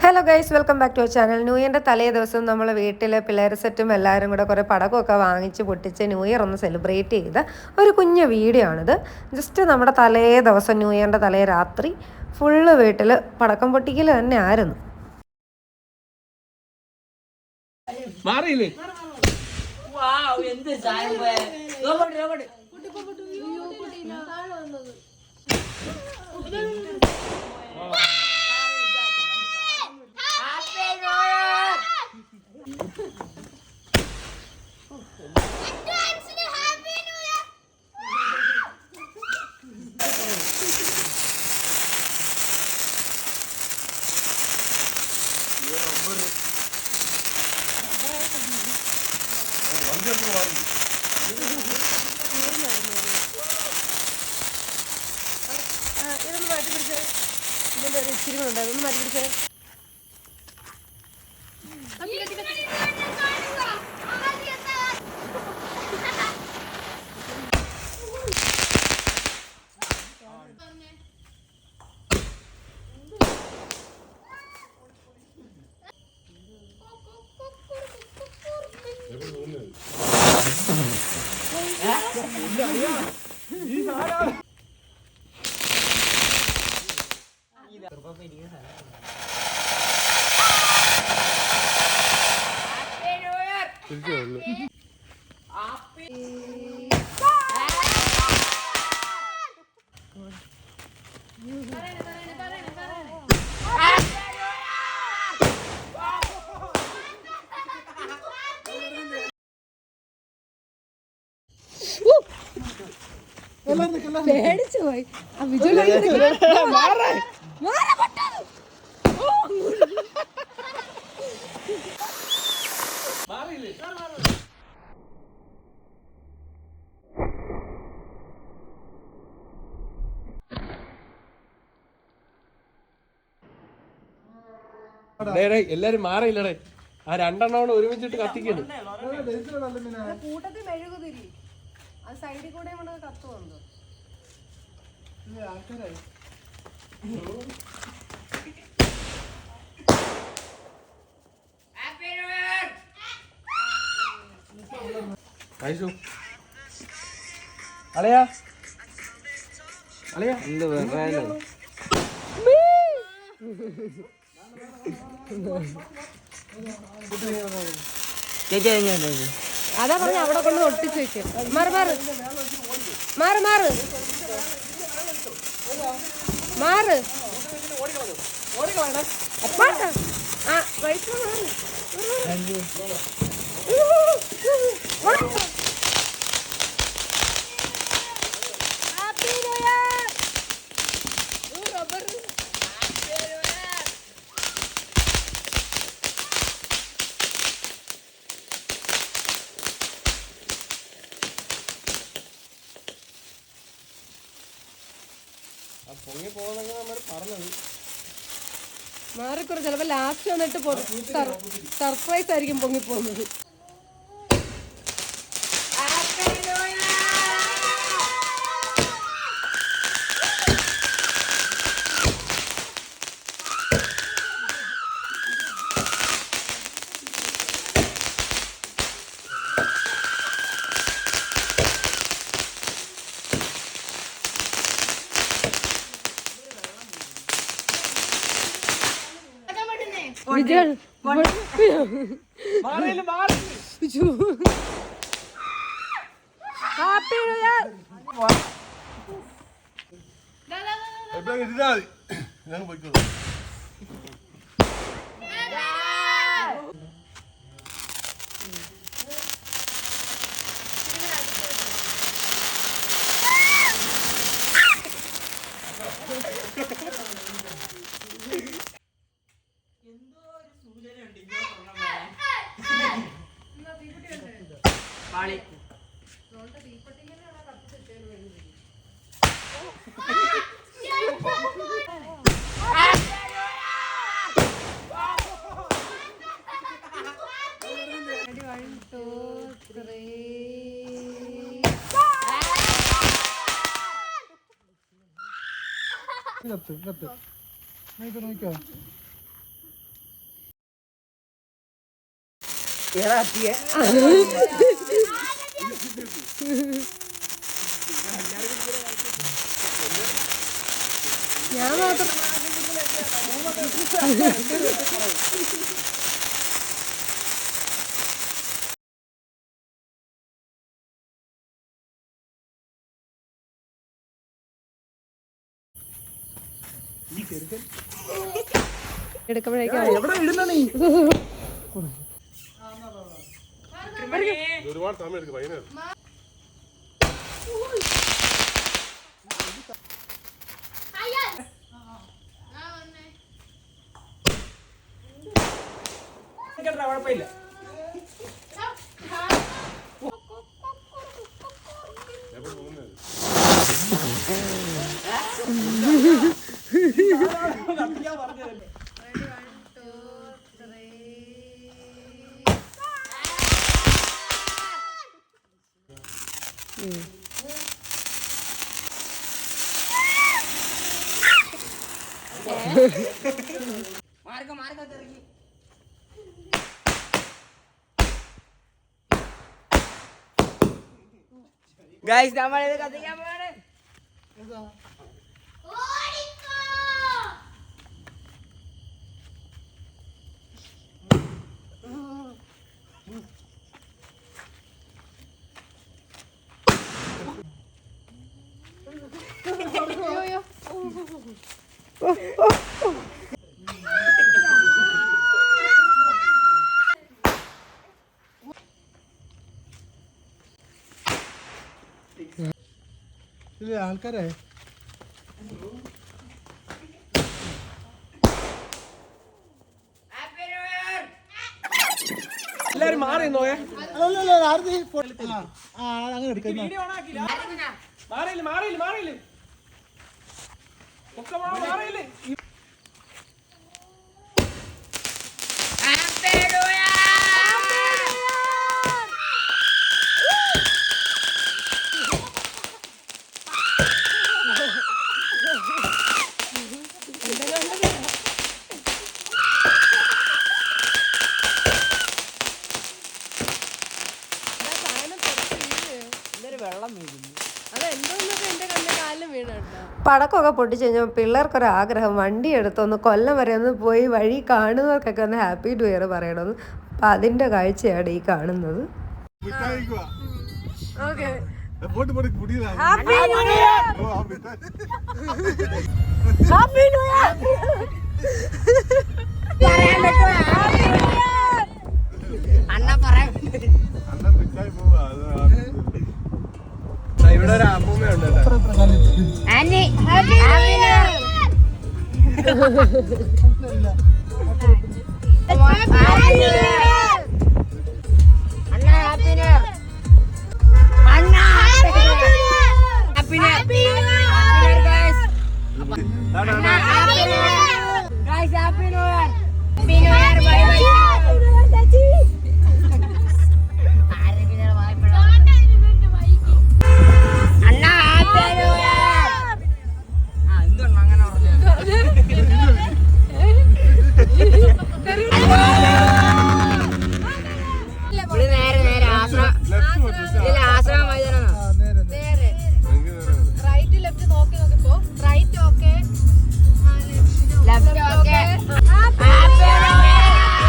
Hello guys, welcome back to our channel. New ഇയറിൻ്റെ തലേ ദിവസം നമ്മൾ വീട്ടിൽ പിള്ളേർ സെറ്റും എല്ലാവരും കൂടെ കുറേ പടക്കമൊക്കെ വാങ്ങിച്ച് പൊട്ടിച്ച് ന്യൂ ഇയർ ഒന്ന് സെലിബ്രേറ്റ് ചെയ്ത് ഒരു കുഞ്ഞു വീഡിയോ ആണിത്. ജസ്റ്റ് നമ്മുടെ തലേ ദിവസം ന്യൂ ഇയറിൻ്റെ തലേ രാത്രി ഫുള്ള് വീട്ടിൽ പടക്കം പൊട്ടിക്കൽ തന്നെ ആയിരുന്നു. ഇതൊന്ന് മാറ്റി പിടിച്ചേ, ഇതിൻ്റെ ഒരു ഇച്ചിരി ഉണ്ട്, അതൊന്ന് മാറ്റി പിടിച്ചേ. പേടിച്ചു പോയി. എല്ലാരും മാറിയില്ലടേ, ആ രണ്ടെണ്ണോട് ഒരുമിച്ചിട്ട് കത്തിക്കുന്നു. കൂട്ടത്തിൽ മെഴുകുതിരി ആ സൈഡിൽ കൂടെ കത്ത് വന്നു. അളയാ അളയാ എന്ത് അതാ പറഞ്ഞ അവിടെ കൊണ്ട് ഒട്ടിച്ചു വെക്കും. മാറ് മാറ് മാറ് മാറ് മാറ് ആ വൈറ്റ് പൊങ്ങി പോകുന്നൊക്കെ നമ്മൾ പറഞ്ഞത്. മാറിക്കുറ ചിലപ്പോ ലാസ്റ്റ് വന്നിട്ട് സർപ്രൈസ് ആയിരിക്കും പൊങ്ങി പോകുന്നത്. കത്ത് നോക്കിയോ ഞാൻ മാത്രം എടുക്കുമ്പോഴേക്കും ഒരുപാട് സമയം എടുക്കും വൈകുന്നേരം. കുഴപ്പമില്ല. Guys, നമ്മളിത് കത്തിക്കാൻ പോവാണ്. ആൾക്കാരെ എല്ലാരും മാറി നോയേ. അങ്ങനെ എടുക്കുന്ന മാറിയില്ല മാറിയില്ല മാറിയില്ല ഒക്കെ മാറിയില്ലേ. പടക്കമൊക്കെ പൊട്ടിച്ച് കഴിഞ്ഞപ്പോൾ പിള്ളേർക്കൊരാഗ്രഹം വണ്ടി എടുത്തൊന്ന് കൊല്ലം വരെ ഒന്ന് പോയി വഴി കാണുന്നവർക്കൊക്കെ ഒന്ന് ഹാപ്പി ന്യൂ ഇയർ പറയണമെന്ന്. അപ്പം അതിൻ്റെ കാഴ്ചയാണ് ഈ കാണുന്നത്. ഇവിടെ ഒരു അമ്മൂമ്മയുണ്ട് Left, okay. Happy New Year!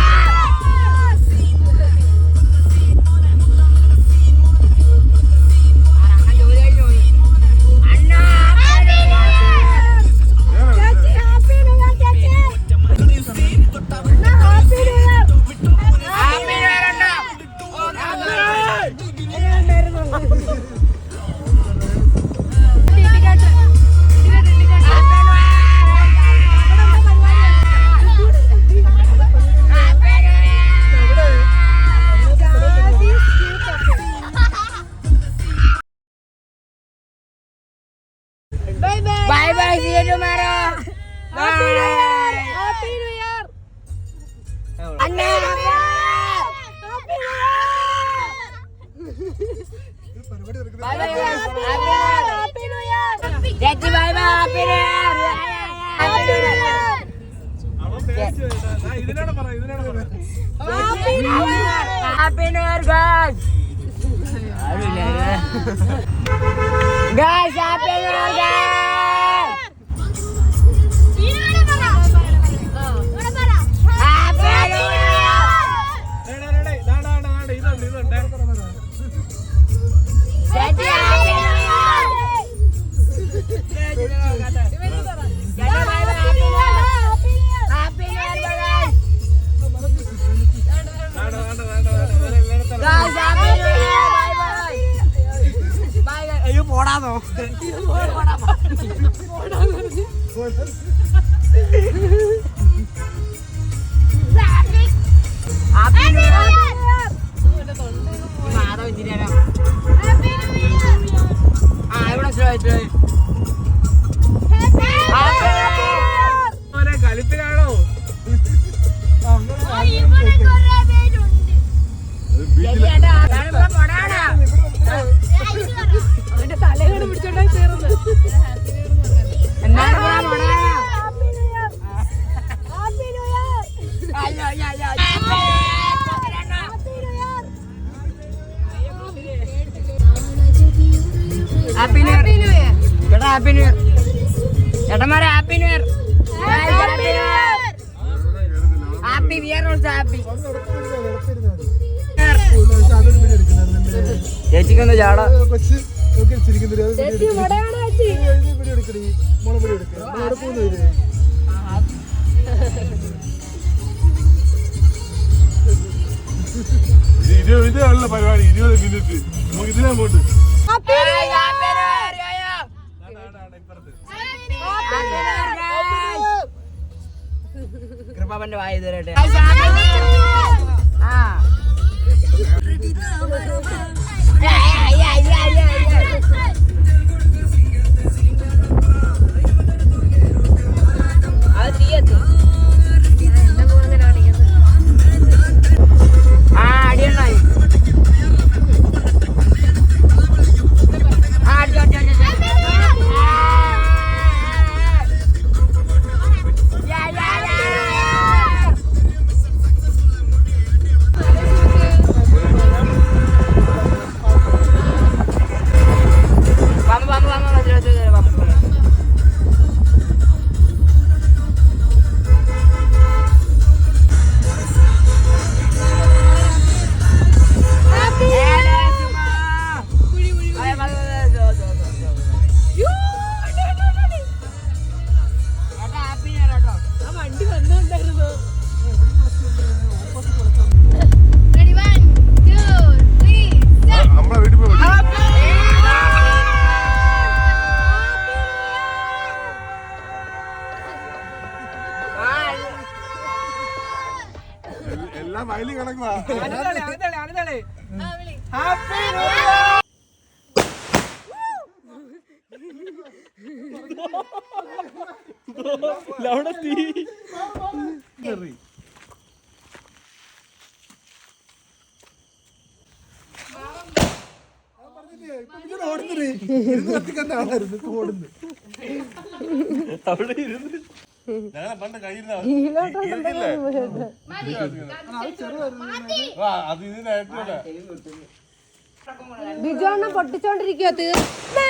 ഇതിനോട് പറ Happy New Year, guys. Guys, Happy New Year, guys. Happy New Year. ഇതുണ്ട് Happy New പോടാന്നോ കളിപ്പിലാണോ ഹാപ്പി ന്യൂ ഇയർ ചേട്ടാ ഹാപ്പി ന്യൂ ഇയർ ചേട്ടന്മാരെ happy new year happy we are also happy ചേച്ചിക്കൊന്ന് ചാടാ ഇതല്ല പരിപാടി 20 മിനിറ്റ് നമുക്ക് ഇതിനങ്ങോട്ട് കൃപാപ്പന്റെ വായ തരട്ടെ അടിയണ്ണായി നമ്മളെ വീട്ടിൽ പോയി എല്ലാം വയലിൽ കിടക്കുവാ അവിടെ തീ അവിടെ ഇരുന്ന് ഞങ്ങളെ പണ്ട് കയ്യിരുന്ന അത് ഇതിനായിട്ടില്ല ബിജോണ്ണ പൊട്ടിച്ചോണ്ടിരിക്കോ തീർന്നേ